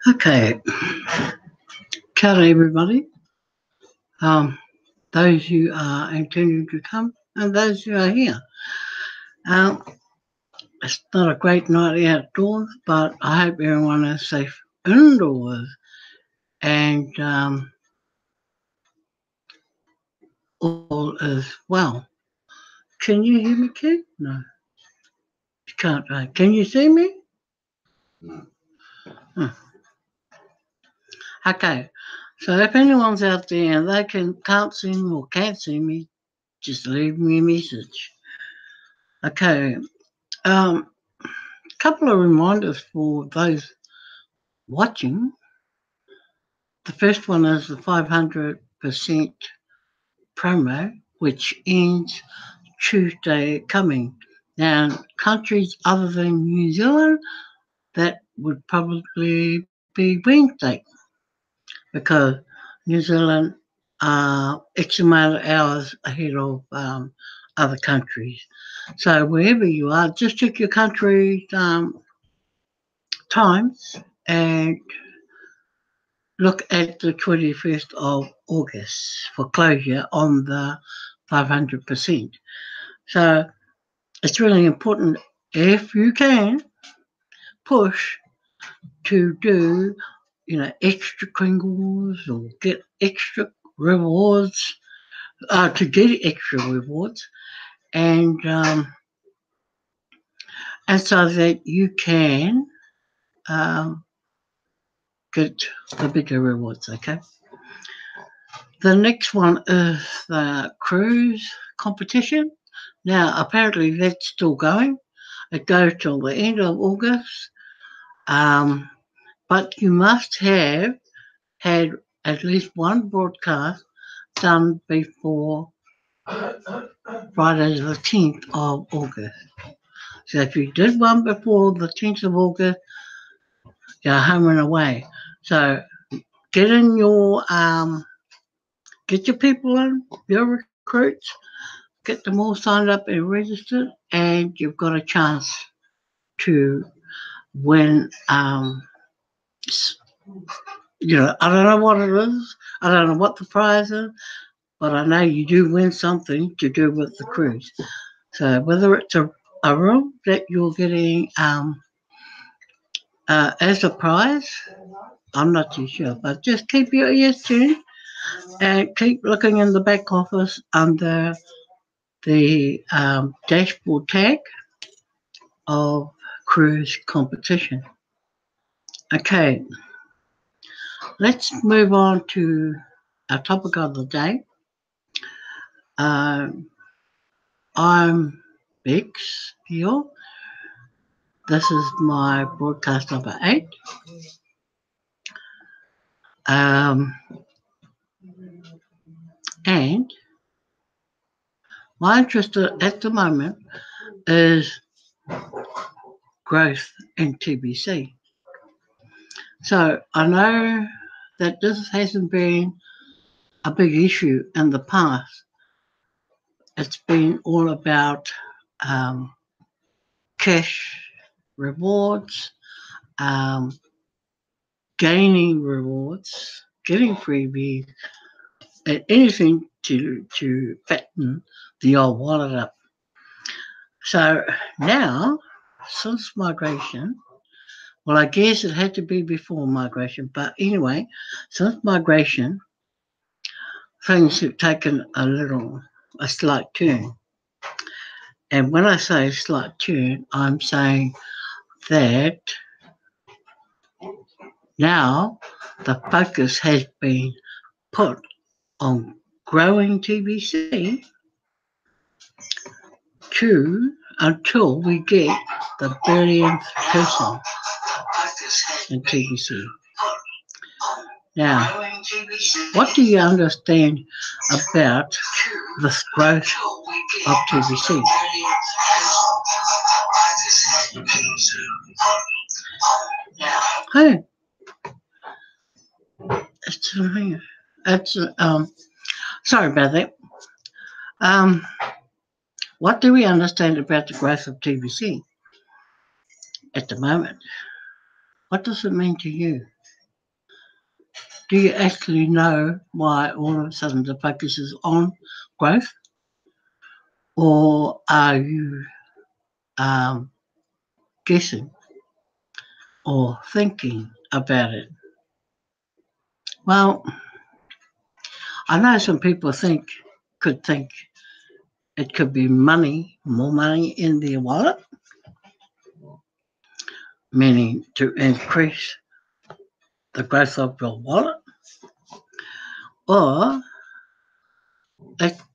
Okay, ciao everybody. Those who are intending to come and those who are here. Um, it's not a great night outdoors, but I hope everyone is safe indoors and all is well. Can you hear me, Kate? No, you can't. Right? Can you see me? No. Hmm. Okay, so if anyone's out there and they can't see me or can't see me, just leave me a message. Okay, couple of reminders for those watching. The first one is the 500% promo, which ends Tuesday coming. Now, countries other than New Zealand, that would probably be Wednesday, because New Zealand are X amount of hours ahead of other countries. So wherever you are, just check your country's times and look at the 21st of August for closure on the 500%. So it's really important, if you can, push to do, extra kringles or get extra rewards, and so that you can get the bigger rewards, okay? The next one is the cruise competition. Now, apparently that's still going. It goes till the end of August. But you must have had at least one broadcast done before Friday the 10th of August. So if you did one before the 10th of August, you're home and away. So get in get your people in, your recruits, get them all signed up and registered, and you've got a chance to win. I don't know what it is. I don't know what the prize is, but I know you do win something to do with the cruise. So whether it's a room that you're getting as a prize, I'm not too sure. But just keep your ears tuned and keep looking in the back office under the dashboard tag of cruise competition. Okay, let's move on to our topic of the day. I'm Bex here. This is my broadcast number 8. And my interest at the moment is growth in TBC. So I know that this hasn't been a big issue in the past. It's been all about cash rewards, gaining rewards, getting freebies, and anything to fatten the old wallet up. So now, since migration, well, I guess it had to be before migration, but anyway, since migration, things have taken a slight turn. And when I say a slight turn, I'm saying that now the focus has been put on growing TBC until we get the billionth person in TBC. Now, what do you understand about the growth of TBC? Hey, it's here. It's sorry about that. Um, what do we understand about the growth of TBC at the moment? What does it mean to you? Do you actually know why all of a sudden the focus is on growth, or are you um, guessing or thinking about it? Well, I know some people could think it could be money, more money in their wallet, meaning to increase the growth of your wallet, or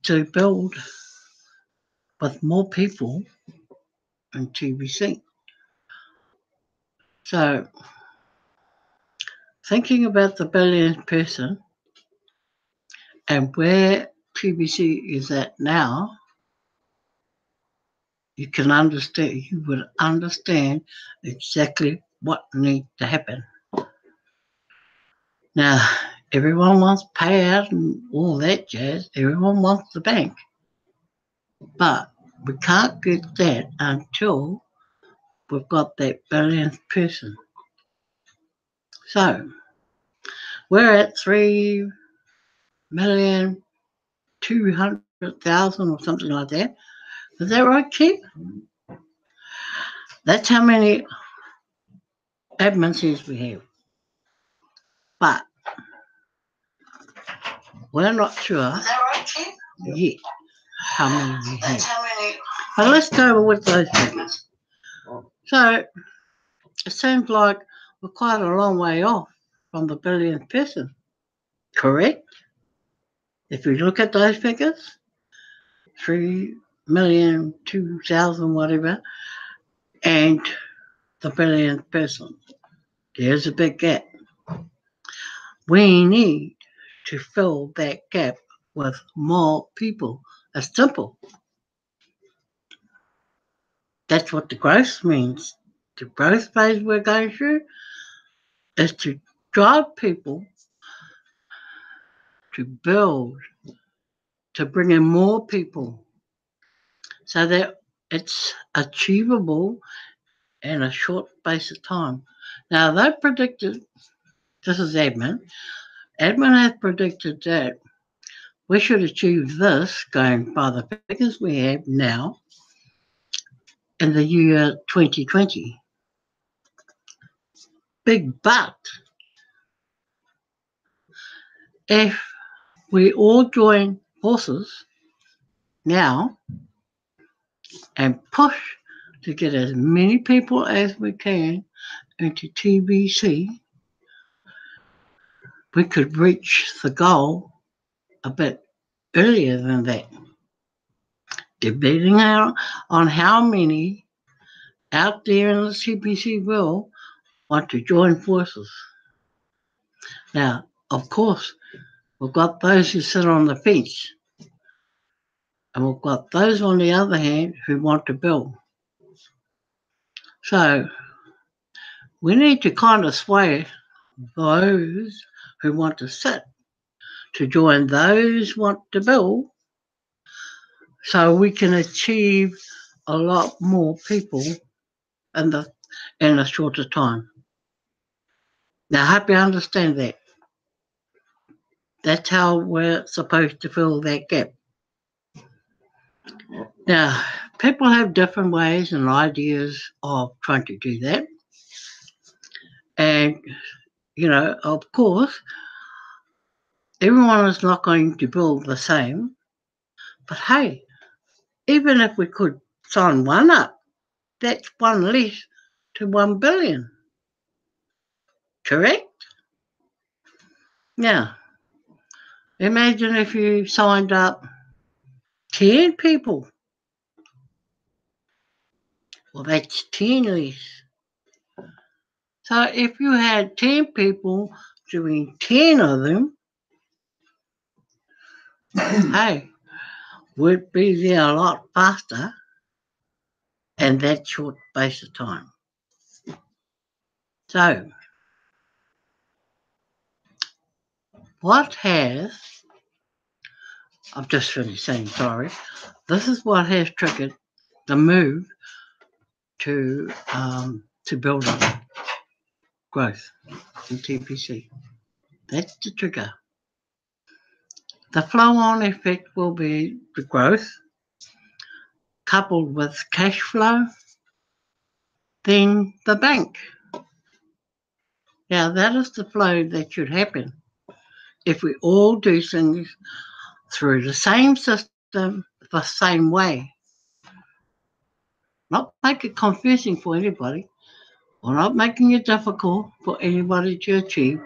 to build with more people in TBC. So, thinking about the billionth person and where TBC is at now, you would understand exactly what needs to happen. Now, everyone wants payout and all that jazz. Everyone wants the bank. But we can't get that until we've got that billionth person. So, we're at 3,200,000 or something like that. Is that right, Keith? That's how many admin we have. But we're not sure yet how many we have. But let's go with those figures. So it seems like we're quite a long way off from the billionth person, correct? If you look at those figures, 3,000,000, 2,000, whatever, and the billionth person, there's a big gap. We need to fill that gap with more people. It's simple. That's what the growth means. The growth phase we're going through is to drive people to build, to bring in more people so that it's achievable in a short space of time. Now, they've predicted, this is admin, admin has predicted that we should achieve this going by the figures we have now in the year 2020. Big but, if we all join forces now and push to get as many people as we can into TBC, we could reach the goal a bit earlier than that, depending on how many out there in the TBC world want to join forces. Now, of course, we've got those who sit on the fence, and we've got those on the other hand who want to build. So we need to kind of sway those who want to sit to join those who want to build so we can achieve a lot more people in a shorter time. Now, I hope you understand that. That's how we're supposed to fill that gap. Now, people have different ways and ideas of trying to do that. And, of course, everyone is not going to build the same. But hey, even if we could sign one up, that's one less to 1 billion. Correct? Now, imagine if you signed up 10 people. Well, that's 10 less. So if you had 10 people doing 10 of them, hey, we'd be there a lot faster in that short space of time. So, what has, I've just finished saying sorry, this is what has triggered the move to build up growth in TBC. That's the trigger. The flow-on effect will be the growth coupled with cash flow, then the bank. Now that is the flow that should happen if we all do things through the same system, the same way. Not make it confusing for anybody, or not making it difficult for anybody to achieve,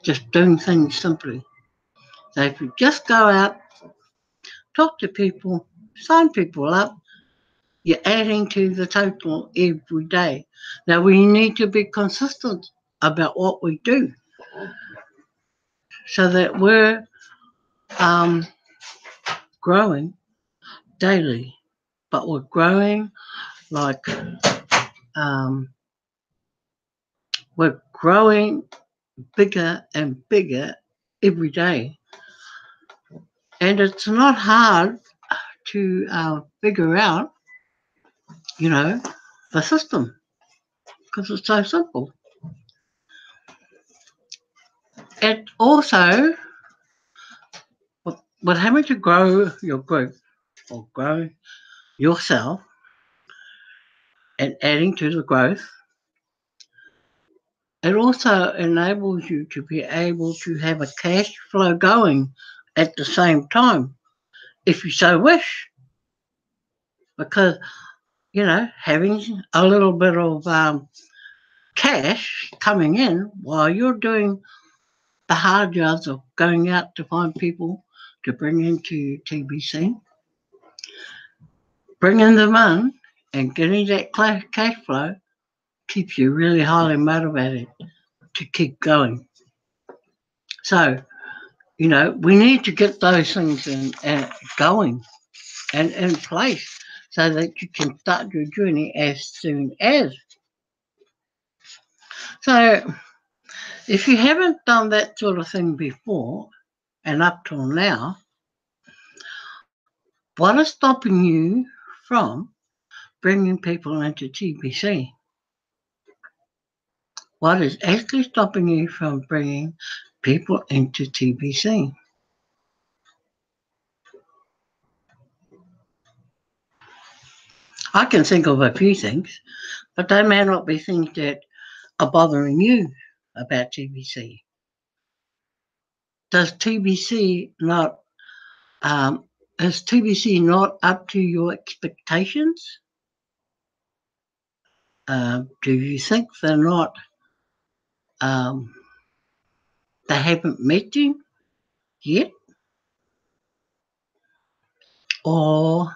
just doing things simply. So if you just go out, talk to people, sign people up, you're adding to the total every day. Now we need to be consistent about what we do so that we're um, growing daily, but we're growing like um, we're growing bigger and bigger every day. And it's not hard to figure out, the system because it's so simple. And also, with having to grow your group or grow yourself and adding to the growth, it also enables you to be able to have a cash flow going at the same time, if you so wish. Because, having a little bit of cash coming in while you're doing the hard yards of going out to find people to bring into TBC, bringing them in and getting that cash flow keeps you really highly motivated to keep going. So, we need to get those things going and in place so that you can start your journey as soon as. So, if you haven't done that sort of thing before and up till now, what is stopping you from bringing people into TBC? What is actually stopping you from bringing people into TBC? I can think of a few things, but they may not be things that are bothering you about TBC. Does TBC not is TBC not up to your expectations? Do you think they're not? Um, they haven't met you yet, or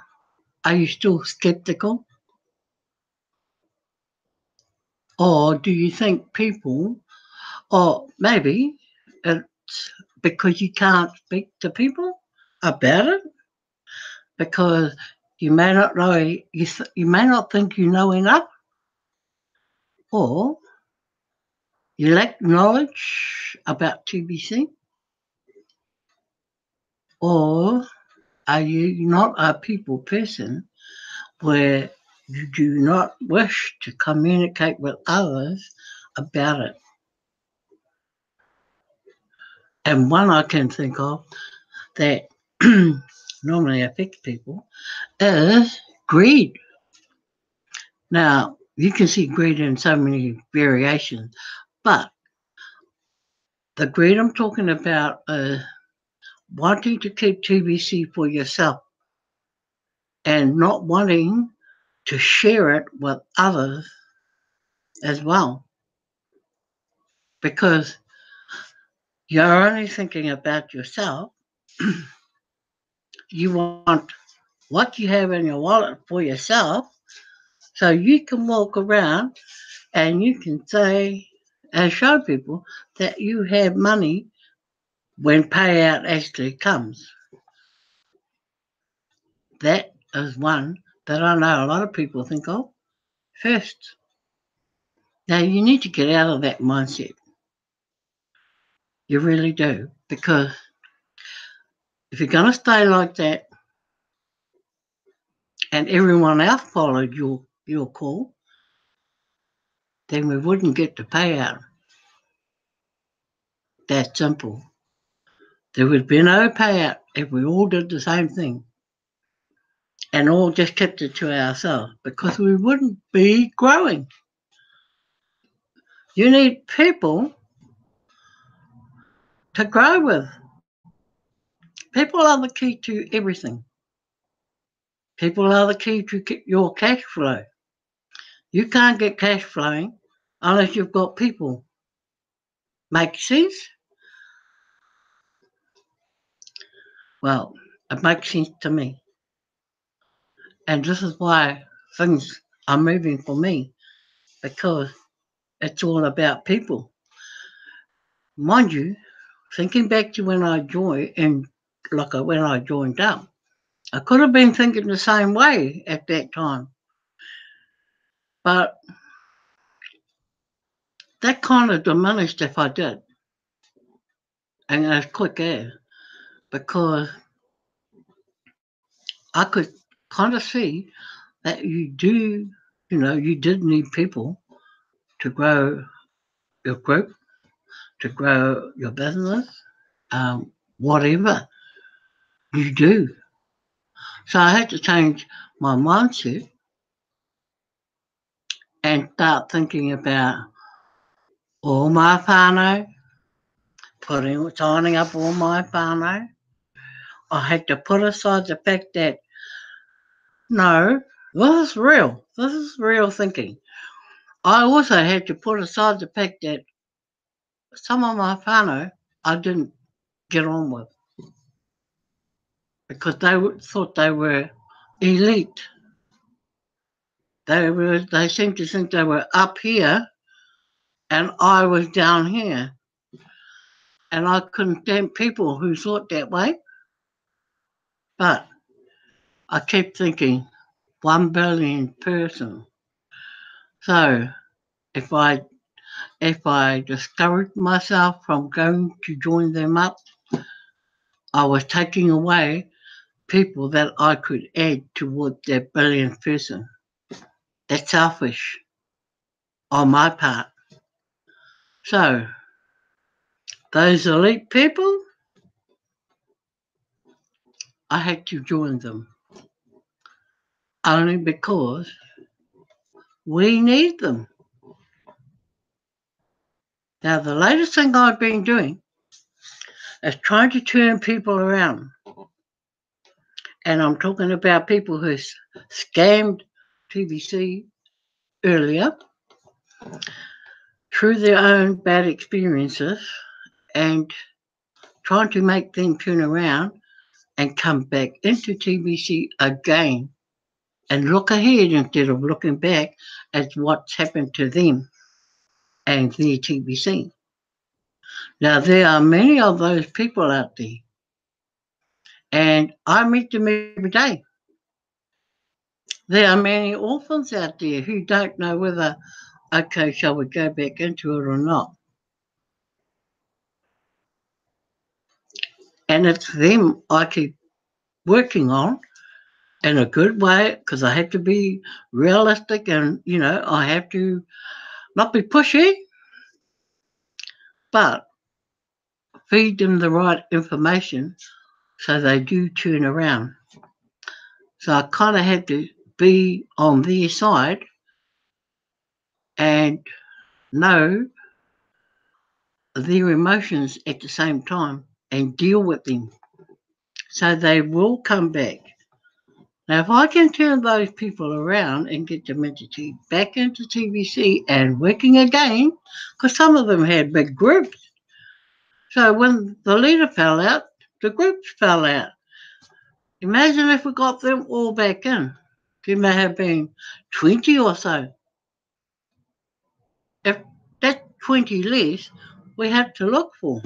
are you still skeptical? Or do you think people, or maybe it's because you can't speak to people about it, because you may not know, you may not think you know enough, or you lack knowledge about TBC, or are you not a people person where you do not wish to communicate with others about it? And one I can think of that normally affects people is greed. Now, you can see greed in so many variations, but the greed I'm talking about is wanting to keep TBC for yourself and not wanting to share it with others as well, because you're only thinking about yourself. You want what you have in your wallet for yourself so you can walk around and you can say and show people that you have money when payout actually comes. That is one that I know a lot of people think of first. Now you need to get out of that mindset. You really do. Because if you're going to stay like that and everyone else followed your call, then we wouldn't get the payout. That simple. There would be no payout if we all did the same thing and all just kept it to ourselves because we wouldn't be growing. You need people to grow with. People are the key to everything. People are the key to your cash flow. You can't get cash flowing unless you've got people. Make sense? Well, it makes sense to me. And this is why things are moving for me because it's all about people. Mind you, thinking back to when I joined and when I joined up, I could have been thinking the same way at that time. But that kind of diminished if I did. And as quick as because I could kind of see that you did need people to grow your group, to grow your business, whatever you do. So I had to change my mindset and start thinking about all my whānau, signing up all my whānau. I had to put aside the fact that, no, this is real. This is real thinking. I also had to put aside the fact that some of my whānau I didn't get on with because they thought they were elite. They seemed to think they were up here and I was down here. And I couldn't stand people who thought that way. But I kept thinking, 1 billion person. So if I discouraged myself from going to join them up, I was taking away people that I could add towards that billionth person. That's selfish on my part. So those elite people, I had to join them only because we need them. Now, the latest thing I've been doing is trying to turn people around. And I'm talking about people who scammed TBC earlier through their own bad experiences and trying to make them turn around and come back into TBC again and look ahead instead of looking back at what's happened to them and their TBC. Now, there are many of those people out there, and I meet them every day. There are many orphans out there who don't know whether, okay, shall we go back into it or not? And it's them I keep working on in a good way because I have to be realistic and, I have to not be pushy, but feed them the right information so they do turn around. So I kind of had to be on their side and know their emotions at the same time and deal with them so they will come back. Now, if I can turn those people around and get them back into TBC and working again, because some of them had big groups. So when the leader fell out, the groups fell out. Imagine if we got them all back in. There may have been 20 or so. If that's 20 less, we have to look for.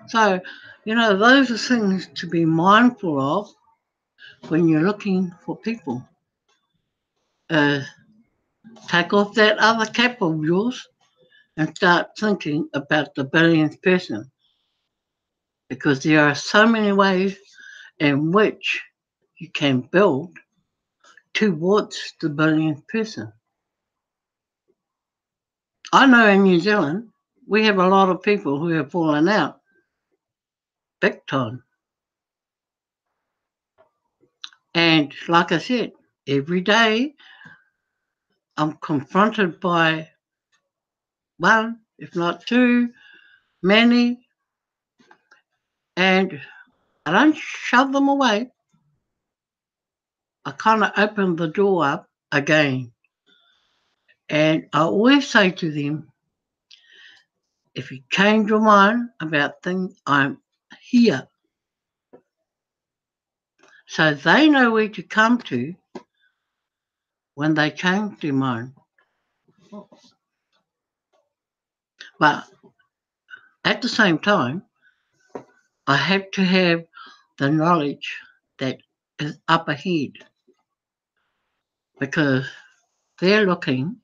So, those are things to be mindful of when you're looking for people. Take off that other cap of yours and start thinking about the billionth person, because there are so many ways in which you can build towards the billionth person. I know in New Zealand, we have a lot of people who have fallen out big time. And like I said, every day I'm confronted by one, if not too many, and I don't shove them away. I kind of open the door up again. And I always say to them, if you change your mind about things, I'm here. So they know where to come to when they change their mind. But at the same time, I have to have the knowledge that is up ahead, because they're looking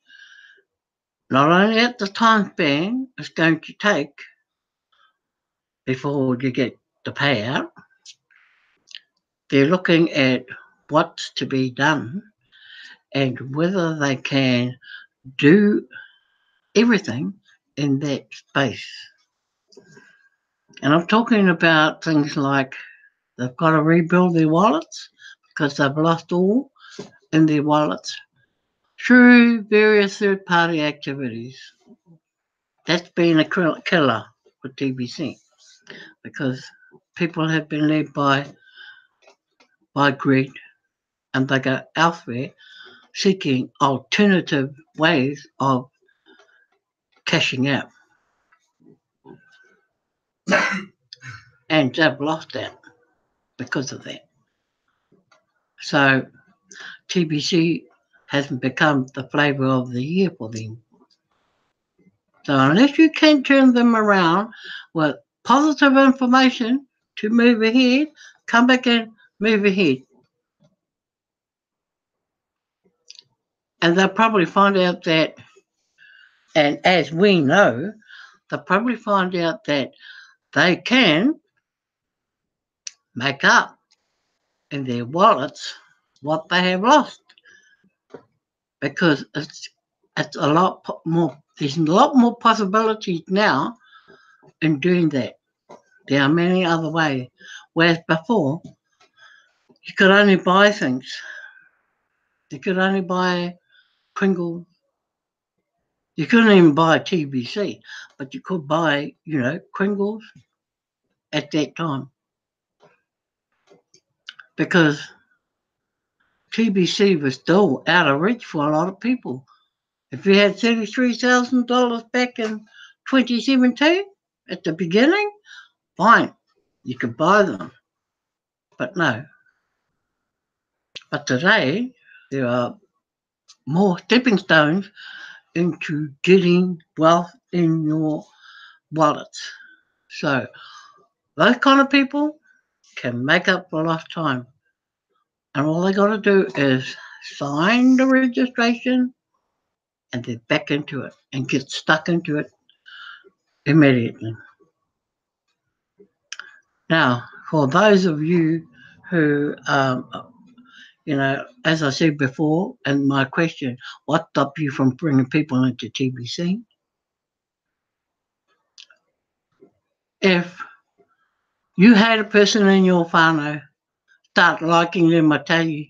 not only at the time span it's going to take before you get the payout, they're looking at what's to be done and whether they can do everything in that space. And I'm talking about things like they've got to rebuild their wallets because they've lost all in their wallets through various third party activities. That's been a killer for TBC, because people have been led by greed, and they go elsewhere seeking alternative ways of cashing out. And they've lost that because of that. So TBC hasn't become the flavour of the year for them. So unless you can turn them around with positive information to move ahead, come back and move ahead. And they'll probably find out that, and as we know, they'll probably find out that they can make up in their wallets what they have lost, because it's a lot more. There's a lot more possibilities now in doing that. There are many other ways. Whereas before, you could only buy things. You could only buy Pringles. You couldn't even buy TBC, but you could buy, Pringles at that time, because TBC was still out of reach for a lot of people. If you had $33,000 back in 2017 at the beginning, fine, you could buy them. But no. But today, there are more stepping stones into getting wealth in your wallets. So those kind of people can make up for lost time. And all they got to do is sign the registration and they're back into it and get stuck into it immediately. Now, for those of you who, as I said before, and my question, what stopped you from bringing people into TBC? If you had a person in your whānau, start liking them, I tell you.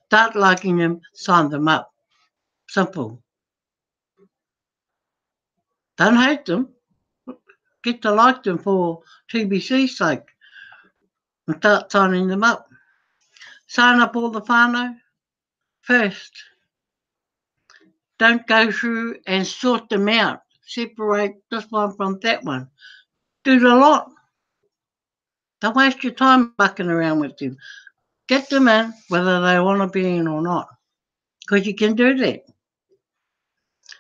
Start liking them, sign them up. Simple. Don't hate them. Get to like them for TBC's sake and start signing them up. Sign up all the whānau first. Don't go through and sort them out. Separate this one from that one. Do the lot. Don't waste your time bucking around with them. Get them in whether they want to be in or not, because you can do that.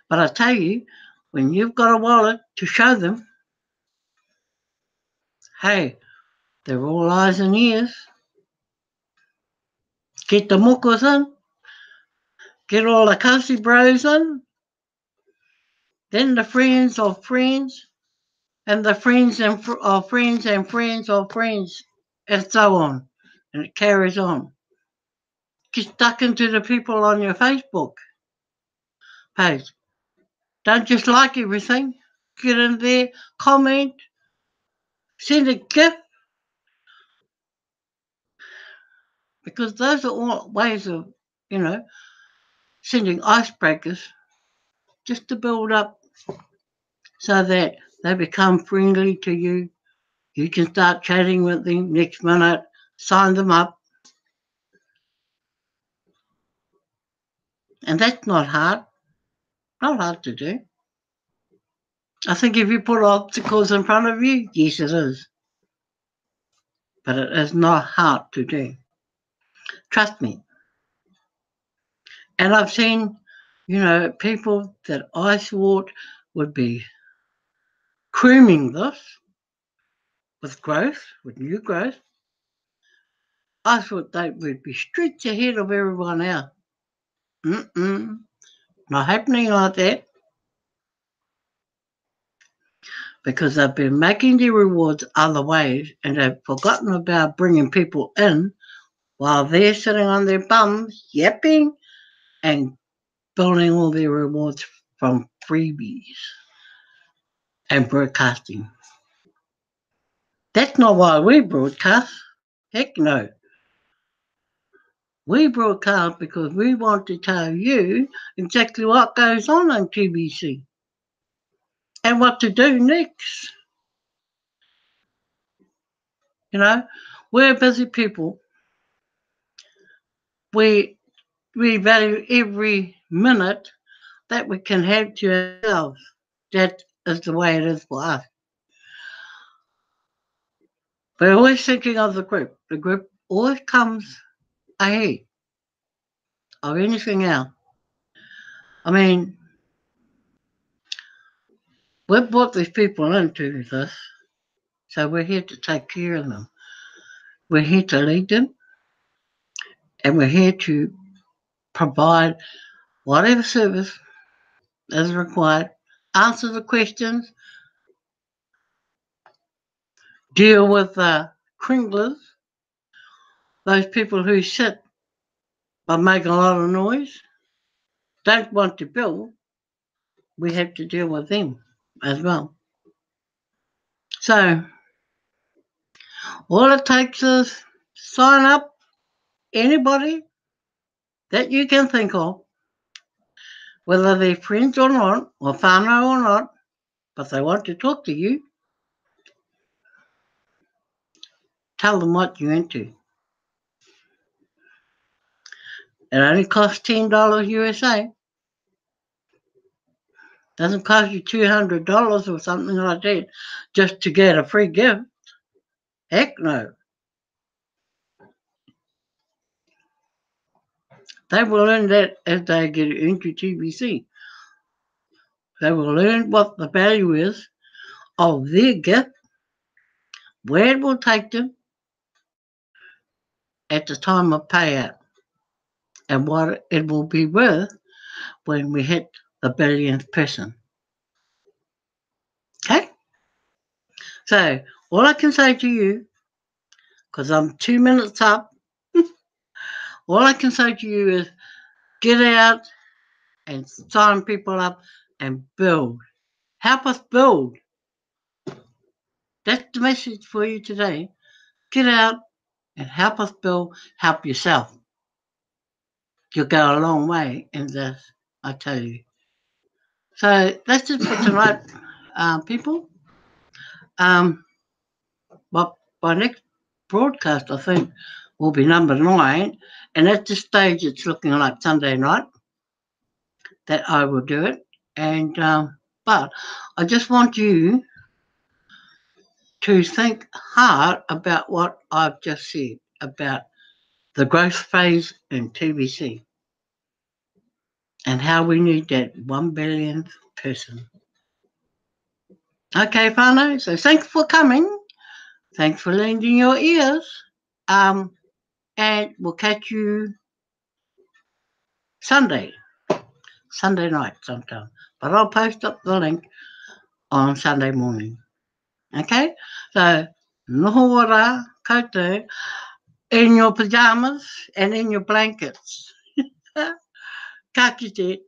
But I tell you, when you've got a wallet to show them, hey, they're all eyes and ears. Get the mokos in, get all the kasi bros in, then the friends of friends, and the friends of friends and friends of friends, and so on. And it carries on. Get stuck into the people on your Facebook page. Don't just like everything. Get in there, comment, send a gift, because those are all ways of, you know, sending icebreakers just to build up so that they become friendly to you. You can start chatting with them next minute, sign them up, and that's not hard to do. I think if you put obstacles in front of you, yes, it is, but it is not hard to do. Trust me. And I've seen, people that I thought would be creaming this with growth, with new growth. I thought they would be streets ahead of everyone else. Mm-mm, not happening like that, because they've been making their rewards other ways and they've forgotten about bringing people in while they're sitting on their bums, yapping and building all their rewards from freebies and broadcasting. That's not why we broadcast. Heck no. We broadcast because we want to tell you exactly what goes on TBC and what to do next. You know, we're busy people. We we value every minute that we can have to ourselves. That is the way it is for us. We're always thinking of the group. The group always comes ahead of anything else. I mean, we've brought these people into this, so we're here to take care of them. We're here to lead them, and we're here to provide whatever service is required, answer the questions, deal with the cringlers, those people who sit by making a lot of noise, don't want to build. We have to deal with them as well. So all it takes is sign up anybody that you can think of, whether they're friends or not, or whānau or not, but they want to talk to you, tell them what you're into. It only costs $10 USA. Doesn't cost you $200 or something like that just to get a free gift. Heck no. They will learn that as they get into TBC. They will learn what the value is of their gift, where it will take them at the time of payout, and what it will be worth when we hit the billionth person. Okay? So, all I can say to you, because I'm 2 minutes up, all I can say to you is get out and sign people up and build. Help us build. That's the message for you today. Get out and help us build. Help yourself. You'll go a long way in this, I tell you. So that's it for tonight, people. Um, but by next broadcast, I think, will be number 9. And at this stage, it's looking like Sunday night that I will do it. And but I just want you to think hard about what I've just said about the growth phase in TBC and how we need that 1 billionth person. Okay, whānau, so thanks for coming. Thanks for lending your ears. And we'll catch you Sunday. Sunday night sometime. But I'll post up the link on Sunday morning. Okay? So, noho ora koutou in your pajamas and in your blankets. Ka kite